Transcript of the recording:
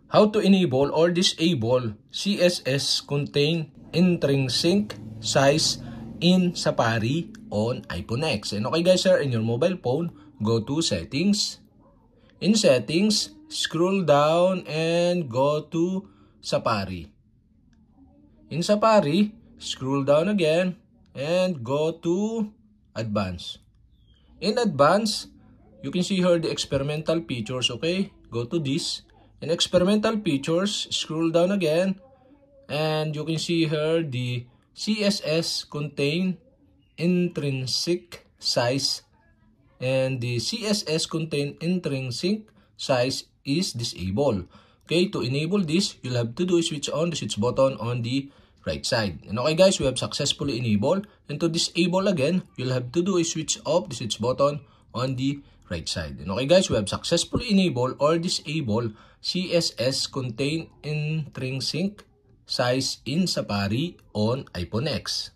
How to enable or disable CSS contain intrinsic size in Safari on iPhone X. And okay guys, sir, in your mobile phone, go to settings. In settings, scroll down and go to Safari. In Safari, scroll down again and go to advanced. In advanced, you can see here the experimental features, okay? Go to this. In experimental features, scroll down again and you can see here the CSS contain intrinsic size, and the CSS contain intrinsic size is disabled. Okay, to enable this, you'll have to do is switch on the switch button on the right side. And okay guys, we have successfully enabled. And to disable again, you'll have to do is switch off the switch button on the right side. And okay guys, we have successfully enabled or disabled CSS contain intrinsic size in Safari on iPhone X.